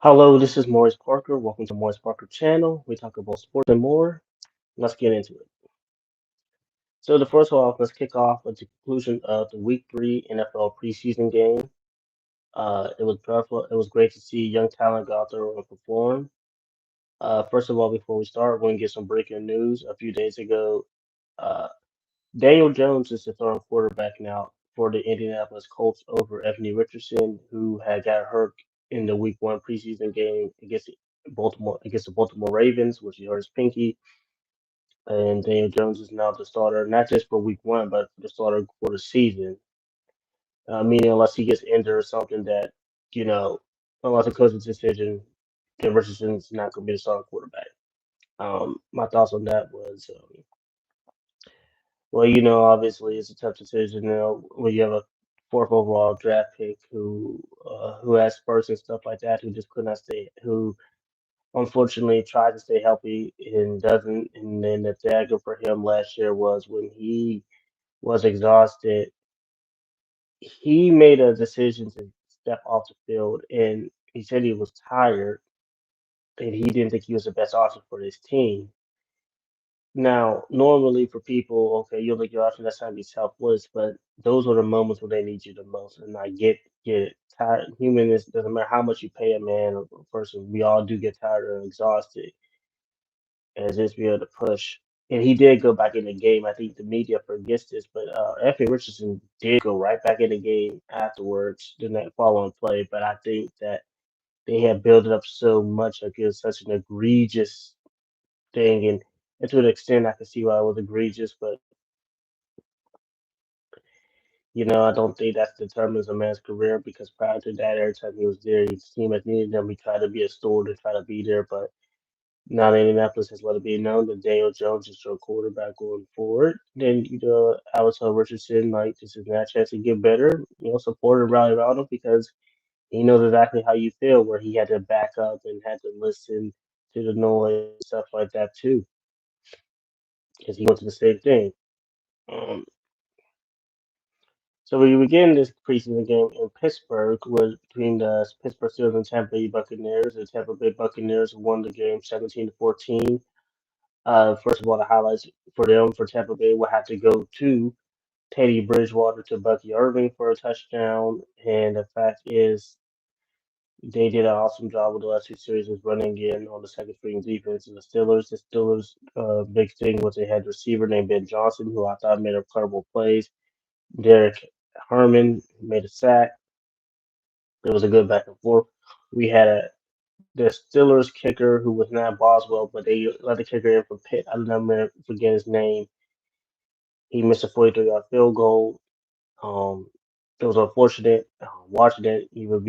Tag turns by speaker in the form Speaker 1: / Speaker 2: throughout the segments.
Speaker 1: Hello, this is Maurice Parker. Welcome to Maurice Parker channel. We talk about sports and more. Let's get into it. So the first off, let's kick off with the conclusion of the Week 3 NFL preseason game. It was powerful. It was great to see young talent go out there and perform. First of all, before we start, we're going to get some breaking news. A few days ago, uh, Daniel Jones is the starting quarterback now for the Indianapolis Colts over Anthony Richardson, who had got hurt in the Week 1 preseason game against the Baltimore Ravens, which he hurt his pinky. And Daniel Jones is now the starter, not just for Week 1, but the starter for the season. Meaning, unless he gets injured or something you know, unless a coach's decision, then Richardson's not going to be the starting quarterback. My thoughts on that was, well, obviously it's a tough decision. When you have a fourth overall draft pick who has spurs and stuff like that, who just could not stay, who unfortunately tried to stay healthy and doesn't. And then the dagger for him last year was when he was exhausted. He made a decision to step off the field, and he said he was tired, and he didn't think he was the best option for his team. Now, normally for people, okay, you'll make your option. That's not be selfless, but those are the moments when they need you the most. And I get it. Tired, human is doesn't matter how much you pay a man or a person. We all do get tired and exhausted, and just be able to push. And he did go back in the game. I think the media forgets this, but Anthony Richardson did go right back in the game afterwards, the next following play. But I think that they had built it up so much, like it was such an egregious thing, and to an extent, I can see why it was egregious, but I don't think that determines a man's career because prior to that, every time he was there, his team has needed him. He tried to be a store to try to be there, but now Indianapolis has let it be known that Daniel Jones is your quarterback going forward. Then, I would tell Richardson, like, this is not a chance to get better, support and rally around him because he knows exactly how you feel, where he had to back up and had to listen to the noise and stuff like that, too, because he went through the same thing. Um, So we begin this preseason game in Pittsburgh with between the Pittsburgh Steelers and Tampa Bay Buccaneers. The Tampa Bay Buccaneers won the game 17-14. First of all, the highlights for them for Tampa Bay will have to go to Teddy Bridgewater to Bucky Irving for a touchdown. And the fact is, they did an awesome job with the last two series of running in on the second string defense of the Steelers. The Steelers' big thing was they had a receiver named Ben Johnson, who I thought made incredible plays. Derek Herman made a sack. It was a good back and forth. We had the Steelers kicker who was not Boswell, but they let the kicker in from Pitt. I never forget his name. He missed a 43-yard field goal. Um, it was unfortunate. Watching it, you would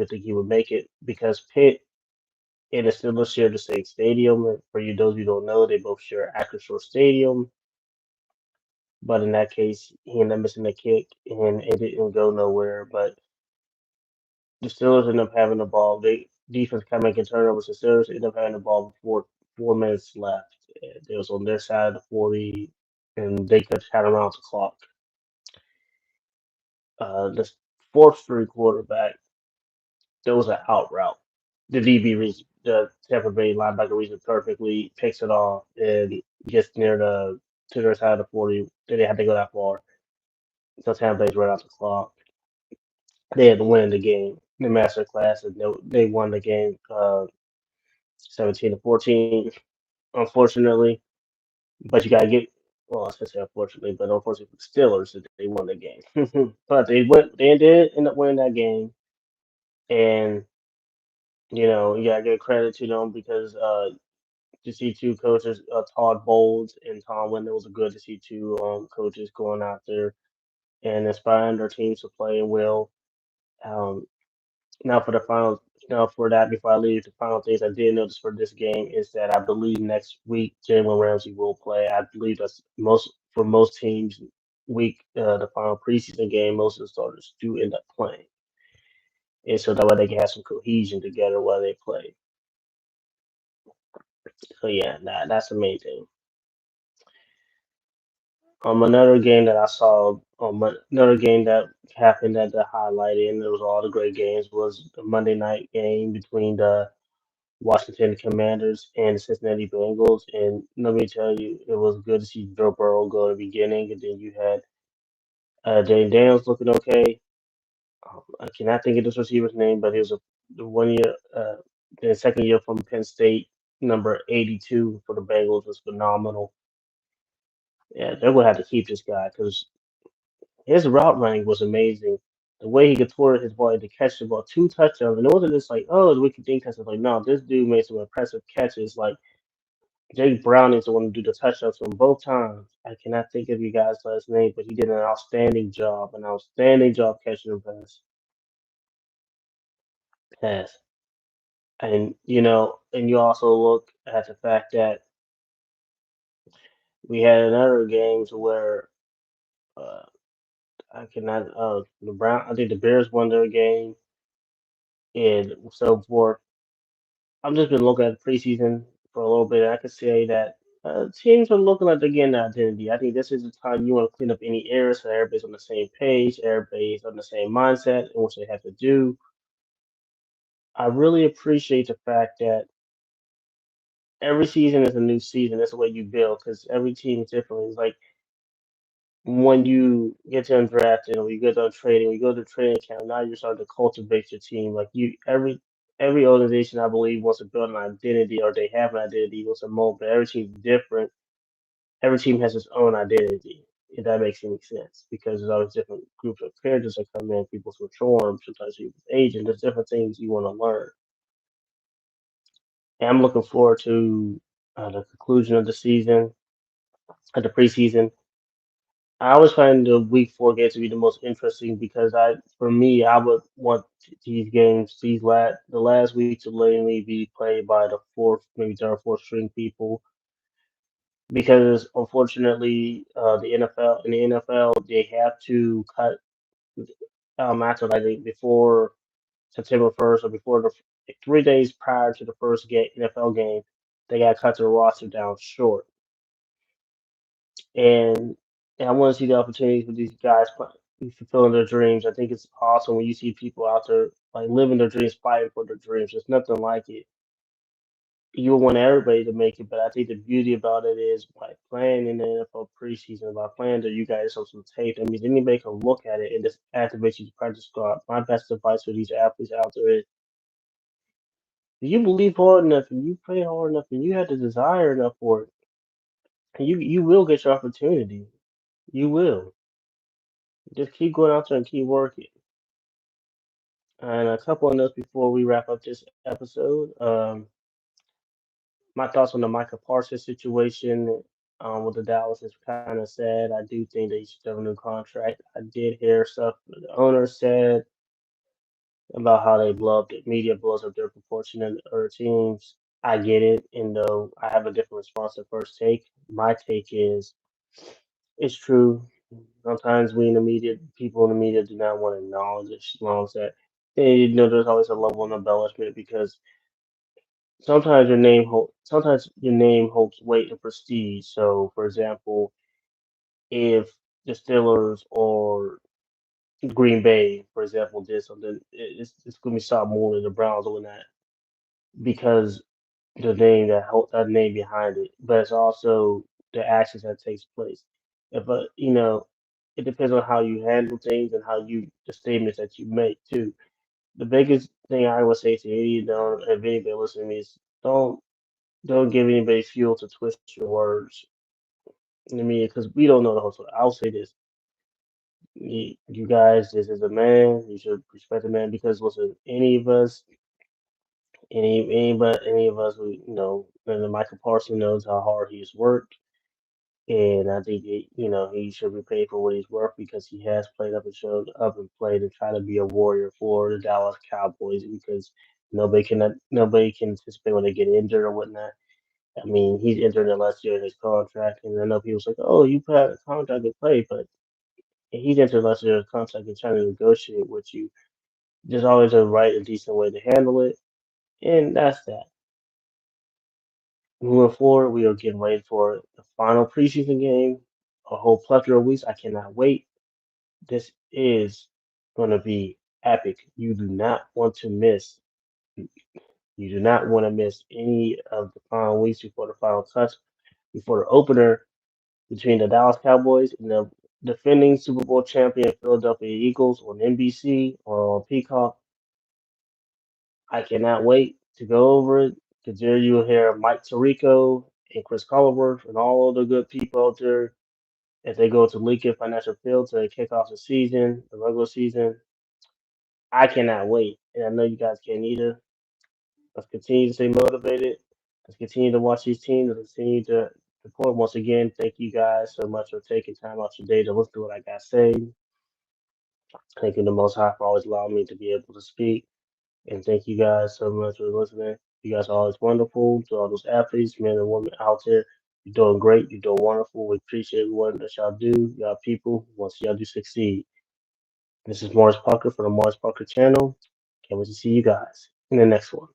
Speaker 1: think he would make it because Pitt and the Steelers share the same stadium. And for you, those who don't know, they both share Acrisure Stadium. But in that case, he ended up missing the kick, and it didn't go nowhere. But the Steelers end up having the ball. They defense kept making turnovers. The Steelers end up having the ball before 4 minutes left. It was on their side of the 40, and they could have around the clock. The fourth string quarterback, there was an out route. The DB reads the Tampa Bay linebacker reads it perfectly, picks it off, and gets near the to their side of the 40. They didn't have to go that far. So Tampa Bay's right out the clock. They had to win the game, the master class, and they won the game 17-14. Unfortunately, but you gotta get well, I was gonna say unfortunately, but unfortunately for the Steelers, that they won the game. But they did end up winning that game, and you gotta give credit to them because to see two coaches, Todd Bowles and Tom Windle, was good to see two coaches going out there and inspiring their teams to play well. Um, Now for the final, for that, before I leave, the final things I did notice for this game is that I believe next week Jalen Ramsey will play. I believe that's most teams week the final preseason game, most of the starters do end up playing, and so that way they can have some cohesion together while they play. So yeah, that's the main thing. Another game that I saw, another game that happened at the highlight, and it was all the great games, was the Monday night game between the Washington Commanders and the Cincinnati Bengals. And let me tell you, it was good to see Joe Burrow go at the beginning, and then you had Jane Daniels looking okay. I cannot think of this receiver's name, but he was the 1 year, the second year from Penn State, number 82 for the Bengals was phenomenal. Yeah, they're gonna have to keep this guy because his route running was amazing. The way he contorted his body to catch the ball, 2 touchdowns, and it wasn't just like, oh, we could think that's like, no, this dude made some impressive catches. Like Jake Brown is the one to do the touchdowns from both times. I cannot think of you guys' last name, but he did an outstanding job catching the pass. And and you also look at the fact that we had another games where uh, I cannot the Brown I think the Bears won their game and so forth. I've just been looking at the preseason for a little bit. And I could say that teams are looking like they're getting an identity. I think this is the time you want to clean up any errors so everybody's on the same page, everybody's on the same mindset and what they have to do. I really appreciate the fact that every season is a new season. That's the way you build because every team is different. It's like when you get done drafting or you get done trading, you go to training camp, now you're starting to cultivate your team. Like every organization I believe wants to build an identity or they have an identity, wants to mold, but every team's different. Every team has its own identity, if that makes any sense. Because there's always different groups of characters that come in, people transform, sometimes you age and there's different things you want to learn. And I'm looking forward to the conclusion of the season, of the preseason. I always find the week 4 games to be the most interesting because for me, I would want these games, the last week to mainly be played by the fourth, maybe third, or fourth string people because unfortunately, in the NFL, they have to cut after like before September 1st or before the 3 days prior to the first NFL game, they got to cut their roster down short. and and I want to see the opportunities for these guys fulfilling their dreams. I think it's awesome when you see people out there like living their dreams, fighting for their dreams. There's nothing like it. You want everybody to make it, but I think the beauty about it is by playing in the NFL preseason, by playing there, you guys have some tape. That means anybody can look at it and just activate you to practice squad. My best advice for these athletes out there is: if you believe hard enough and you play hard enough and you have the desire enough for it, you will get your opportunity. You will. Just keep going out there and keep working. And a couple of notes before we wrap up this episode. My thoughts on the Micah Parsons situation with the Dallas is kind of sad. I do think they should have a new contract. I did hear stuff that the owner said about how they blow up the media blows up their proportion of other teams. I get it, and though I have a different response to first take, my take is it's true. Sometimes we in the media, people in the media do not want to acknowledge that there's always a level of embellishment because sometimes your name holds weight and prestige. So, for example, if the Steelers or Green Bay, for example, did something, it's going to be stopped more than the Browns doing that because that name behind it, but it's also the actions that takes place. If it depends on how you handle things and the statements that you make too. The biggest thing I would say to if anybody listening to me is don't give anybody fuel to twist your words. I mean, because we don't know the whole story. I'll say this: you guys, this is a man. You should respect the man because listen, any of us, and Michael Parsons knows how hard he's worked, and I think he should be paid for what he's worth because he has played up and showed up and played and tried to be a warrior for the Dallas Cowboys because nobody can anticipate when they get injured or whatnot. I mean, he's entering the last year of his contract, and I know people say, "Oh, you put out a contract to play," but he's entered the last year of his contract and trying to negotiate with you. There's always a right and decent way to handle it, and that's that. Moving forward, we are getting ready for the final preseason game. a whole plethora of weeks. I cannot wait. This is going to be epic. You do not want to miss any of the final weeks before the final touch, before the opener between the Dallas Cowboys and the defending Super Bowl champion Philadelphia Eagles on NBC or on Peacock. I cannot wait to go over it because there you'll hear Mike Tirico and Chris Collinsworth and all of the good people out there as they go to Lincoln Financial Field to kick off the season, the regular season. I cannot wait, and I know you guys can either. Let's continue to stay motivated. Let's continue to watch these teams. Let's continue to support. Once again, thank you guys so much for taking time out your day to listen to what I got to say. Thank you the Most High for always allowing me to be able to speak. And thank you guys so much for listening. You guys are always wonderful. To all those athletes, men and women out there, you're doing great. You're doing wonderful. We appreciate everyone that y'all do. Y'all people, once y'all do succeed. This is Morris Parker for the Morris Parker channel. Can't wait to see you guys in the next one.